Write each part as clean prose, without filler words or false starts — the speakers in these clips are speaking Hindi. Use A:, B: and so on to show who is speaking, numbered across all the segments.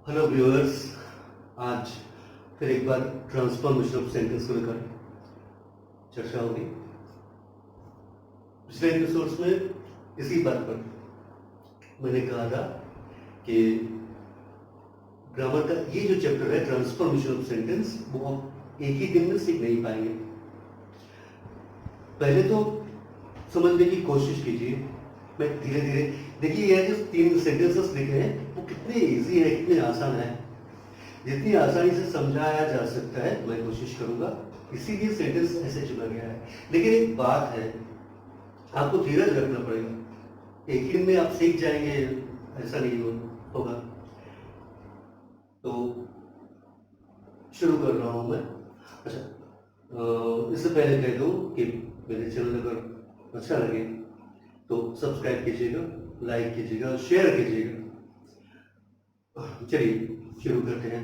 A: Hello viewers. आज फिर एक बार ट्रांसफॉर्मेशन ऑफ सेंटेंस को लेकर चर्चा होगी। पिछले एपिसोड्स में इसी बात पर मैंने कहा था कि ग्रामर का ये जो चैप्टर है ट्रांसफॉर्मेशन ऑफ सेंटेंस वो आप एक ही दिन में सीख नहीं पाएंगे। पहले तो समझने की कोशिश कीजिए। मैं धीरे धीरे देखिए, ये जो 3 सेंटेंसेस लिखे हैं वो कितने इजी है, कितने आसान है। जितनी आसानी से समझाया जा सकता है मैं कोशिश करूंगा, इसीलिए सेंटेंस ऐसे चुना गया है। लेकिन एक बात है, आपको धीरज रखना पड़ेगा। एक दिन में आप सीख जाएंगे ऐसा नहीं होगा। तो शुरू कर रहा हूं मैं। अच्छा, इससे पहले कह दूं कि मेरे चैनल अगर अच्छा लगे तो सब्सक्राइब कीजिएगा, लाइक कीजिएगा, शेयर कीजिएगा। चलिए शुरू करते हैं।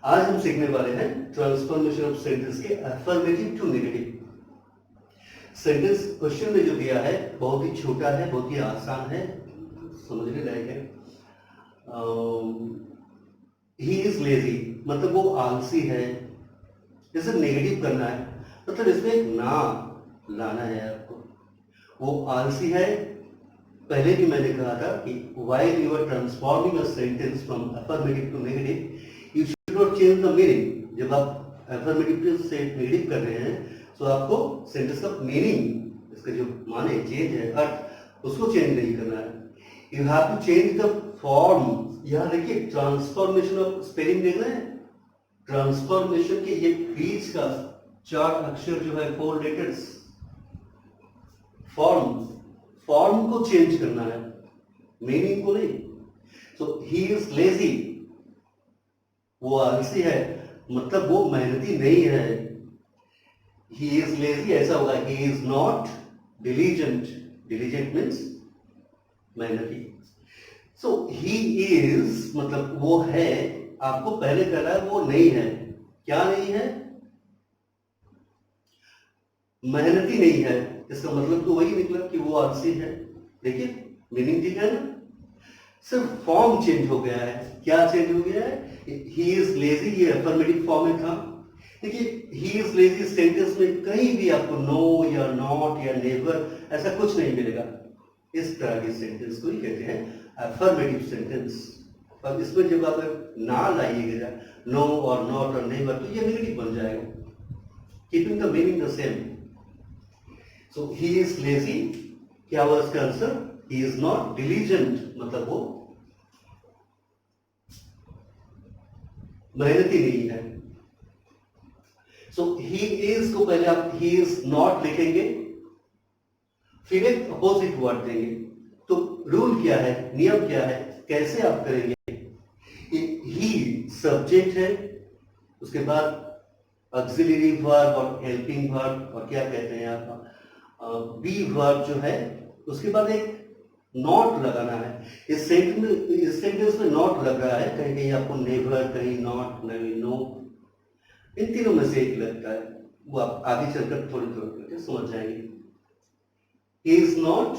A: आज हम सीखने वाले हैं ट्रांसफॉर्मेशन ऑफ सेंटेंस के affirmative to negative. Sentence question में जो दिया है बहुत ही छोटा है, बहुत ही आसान है, समझने लायक है। ही इज लेजी मतलब वो आलसी है। इसे नेगेटिव करना है मतलब इसमें एक ना लाना है आपको। वो आलसी है। पहले भी मैंने कहा था कि while you are transforming a sentence from affirmative to negative, you should not change the meaning. जब आप affirmative से negative कर रहे हैं तो आपको सेंटेंस का मीनिंग, इसका जो माने चेंज है, अर्थ, उसको चेंज नहीं करना है। You have to change the form. यहाँ देखिए ट्रांसफॉर्मेशन ऑफ स्पेलिंग देख रहे हैं। ट्रांसफॉर्मेशन के ये बीच का 4 अक्षर जो है 4 लेटर्स, फॉर्म को चेंज करना है, मीनिंग को नहीं। सो ही इज लेजी, वो आलसी है मतलब वो मेहनती नहीं है। ही इज लेजी ऐसा होगा। He is not diligent, diligent means मेहनती। सो ही इज मतलब वो है, आपको पहले कहना है वो नहीं है। क्या नहीं है? मेहनती नहीं है। इसका मतलब तो वही निकला कि वो आलसी है। देखिए मीनिंग ठीक है ना, सिर्फ फॉर्म चेंज हो गया है। क्या चेंज हो गया है? ही इज लेजी, ये अफर्मेटिव फॉर्म में था। देखिए ही इज लेजी सेंटेंस में कहीं भी आपको नो या नॉट या नेवर ऐसा कुछ नहीं मिलेगा। इस तरह के सेंटेंस को ही कहते हैं अफर्मेटिव सेंटेंस। और इसमें जब आप ना लाइएगा, नो और नॉट और नेवर, तो ये नेगेटिव बन जाएगा, keeping the meaning the same. So he is lazy, क्या हुआ इसका answer? He is not diligent मतलब वो मेहनती नहीं है। सो ही इज को पहले आप ही इज नॉट लिखेंगे, फिर एक अपोजिट वर्ड देंगे। तो रूल क्या है, नियम क्या है, कैसे आप करेंगे? ही सब्जेक्ट है, उसके बाद ऑक्सिलरी वर्ब और हेल्पिंग वर्ब और क्या कहते हैं आप बी वर्ब जो है, उसके बाद एक नॉट लगाना है। इस सेंटेंस में नॉट लग रहा है, कहीं कहीं आपको नेवर, कहीं नॉट, कहीं नो, इन तीनों में से एक लगता है। वो आप आगे चलकर थोड़ी थोड़ी करके समझ जाएंगे। ही इज नॉट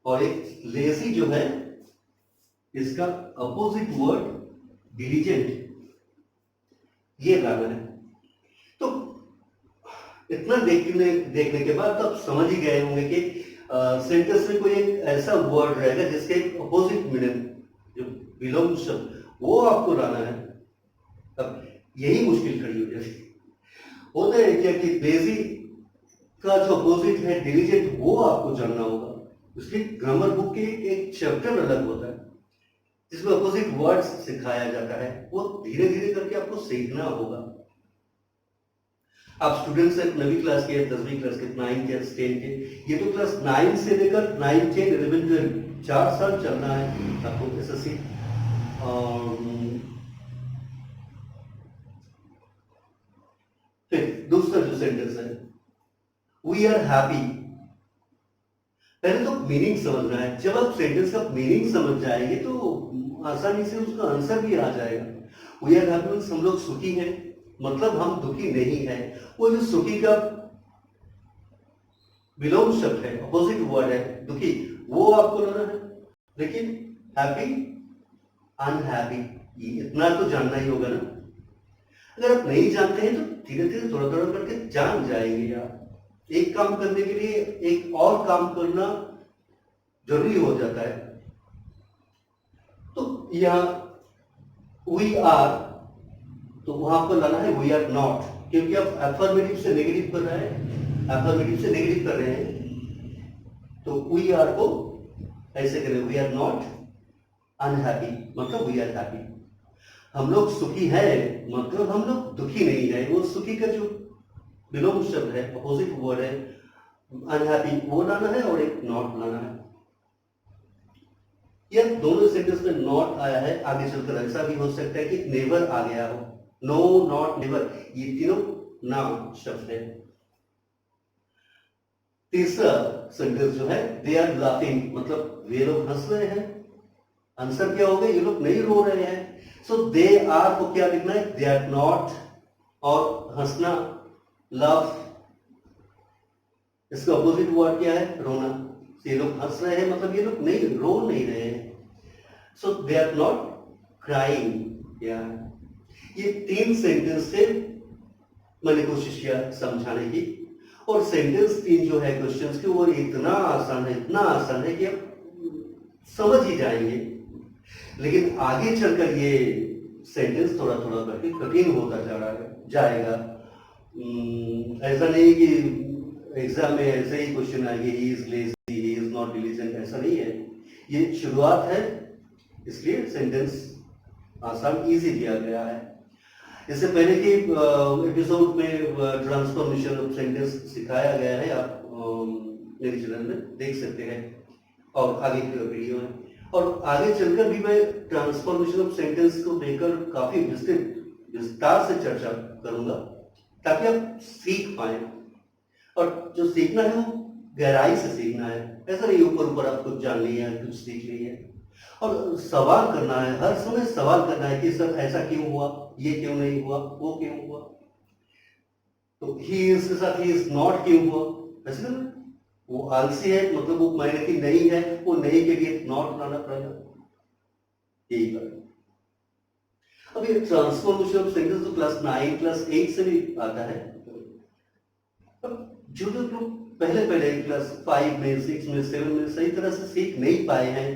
A: और एक लेजी जो है, इसका अपोजिट वर्ड डिलीजेंट, ये लाना है। तो इतना देखने के बाद तो आप समझ ही गए होंगे कि सेंटेंस में कोई एक ऐसा वर्ड रहेगा जिसके एक अपोजिट मीनिंग जो बिलोंग शब्द, वो आपको लाना है। अब यही मुश्किल खड़ी हो जाती है। होता है क्या कि लेजी का जो अपोजिट है डिलीजेंट, वो आपको जानना होगा। उसकी ग्रामर बुक के एक चैप्टर अलग होता है जिसमें अपोजिट वर्ड्स सिखाया जाता है। वो धीरे धीरे करके आपको सीखना होगा। आप स्टूडेंट्स हैं 9वीं क्लास के, 10वीं क्लास के, 9 के, 10 के, ये तो क्लास 9 से लेकर 9, 10, 11, 12 4 साल चलना है आपको एसएससी। फिर दूसरा जो सेंटेंस है, वी आर हैप्पी। पहले तो मीनिंग समझना है। जब आप सेंटेंस का मीनिंग समझ जाएंगे तो आसानी से उसका आंसर भी आ जाएगा। वी आर हैप्पी मीन्स हम लोग सुखी हैं, मतलब हम दुखी नहीं है। वो जो सुखी का बिलोंग शब्द है, अपोजिट वर्ड है दुखी, वो आपको लाना है। लेकिन हैप्पी अनहैप्पी, इतना तो जानना ही होगा ना। अगर आप नहीं जानते हैं तो धीरे धीरे थोड़ा थोड़ा करके जान जाएंगे यार। एक काम करने के लिए एक और काम करना जरूरी हो जाता है। तो यहाँ वी आर, तो वहां पर लाना है वी आर नॉट, क्योंकि आप अफर्मेटिव से नेगेटिव कर रहे हैं, अफर्मेटिव से नेगेटिव कर रहे हैं। तो वी आर को ऐसे करें, वी आर नॉट अनहैप्पी मतलब वी आर हैप्पी। हम लोग सुखी है मतलब हम लोग दुखी नहीं है। वो सुखी का जो विलोम शब्द है, अपोजिट वर्ड है अनहैप्पी, वो लाना है और एक नॉट लाना है। यह दोनों सेंटेंस में नॉट आया है। आगे चलकर ऐसा भी हो सकता है कि नेवर आ गया हो, नो नॉट नेवर, ये तीनों नाउन शब्द है। तीसरा सेंटेंस जो है दे आर लाफिंग मतलब वे लोग हंस रहे हैं। आंसर क्या होगा, ये लोग नहीं रो रहे हैं। सो दे आर को क्या लिखना है, दे आर नॉट, और हंसना लव, इसका अपोजिट वर्ड क्या है, रोना। ये लोग हंस रहे हैं मतलब ये लोग नहीं रो नहीं रहे हैं। सो दे आर नॉट क्राइंग। या ये तीन सेंटेंस से मैंने कोशिश किया समझाने की, और सेंटेंस तीन जो है क्वेश्चंस के वो इतना आसान है, इतना आसान है कि आप समझ ही जाएंगे। लेकिन आगे चलकर ये सेंटेंस थोड़ा थोड़ा करके कठिन होता जाएगा। ऐसा नहीं कि एग्जाम में ऐसे ही क्वेश्चन आएंगे, he is lazy, he is not diligent, ऐसा नहीं है। ये शुरुआत है, इसलिए सेंटेंस आसान इजी दिया गया है। इससे पहले के एपिसोड में ट्रांसफॉर्मेशन ऑफ सेंटेंस सिखाया गया है, आप मेरे चैनल में देख सकते हैं और आगे की वीडियो में। और आगे चलकर भी मैं ट्रांसफॉर्मेशन ऑफ सेंटेंस को लेकर काफी विस्तार से चर्चा करूंगा, ताकि आप सीख पाए। और जो सीखना है वो गहराई से सीखना है, ऐसा नहीं ऊपर ऊपर आप कुछ जान लिया है, कुछ सीख लिया है। और सवाल करना है, हर समय सवाल करना है कि सर ऐसा क्यों हुआ, ये क्यों नहीं हुआ, वो क्यों हुआ। तो ही इज के साथ ही इज नॉट क्यों हुआ, ऐसे ना, वो आलसी है मतलब वो मेहनती नहीं है, वो नहीं के लिए नॉट लाना पड़ेगा, यही बात। अब ये ट्रांसफॉर्मेशन ऑफ सेंटेंस तो क्लास 9 क्लास 8 से भी आता है। अब जो जो लोग पहले पहले क्लास 5 में 6 में 7 में सही तरह से सीख नहीं पाए हैं,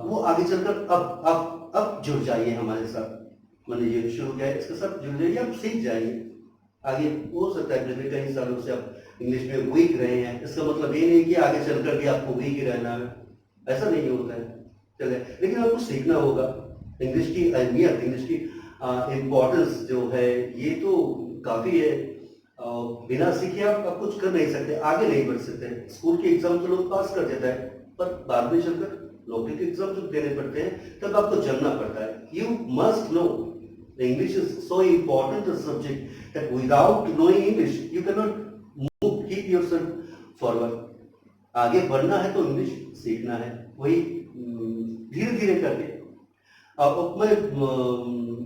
A: वो आगे चलकर अब जुड़ जाइए हमारे साथ। मैंने ये शुरू किया है, इसके साथ जुड़ जाइए, आप सीख जाइए। आगे हो सकता है पिछले कई सालों से आप इंग्लिश में वीक रहे हैं, इसका मतलब ये नहीं कि आगे चलकर भी आपको वीक ही रहना है, ऐसा नहीं होता है। चले, लेकिन आपको सीखना होगा इंग्लिश की अहमियत, इंग्लिश की इम्पोर्टेंस जो है ये तो काफी है। बिना सीखे आप कुछ कर नहीं सकते, आगे नहीं बढ़ सकते। स्कूल के एग्जाम तो लोग पास कर देता है, पर बाद में चलकर नौकरी के एग्जाम जब देने पड़ते हैं तब आपको जमना पड़ता है। You must know English is so important subject that without knowing English you can not move, keep yourself forward. आगे बढ़ना है तो इंग्लिश सीखना है, वही धीरे धीरे करके। अब मैं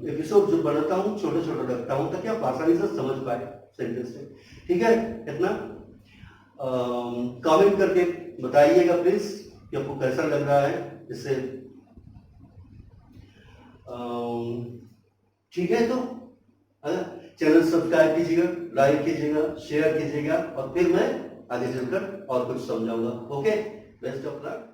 A: एपिसोड जो बनाता हूँ छोटे छोटे रखता हूँ ताकि आप आसानी से समझ पाए सेंटेंस से। ठीक है, इतना कमेंट करके बताइएगा प्लीज कि आपको कैसा लग रहा है इससे। ठीक है, तो चैनल सब्सक्राइब कीजिएगा, लाइक कीजिएगा, शेयर कीजिएगा, और फिर मैं आगे चलकर और कुछ समझाऊंगा। Okay, best of luck.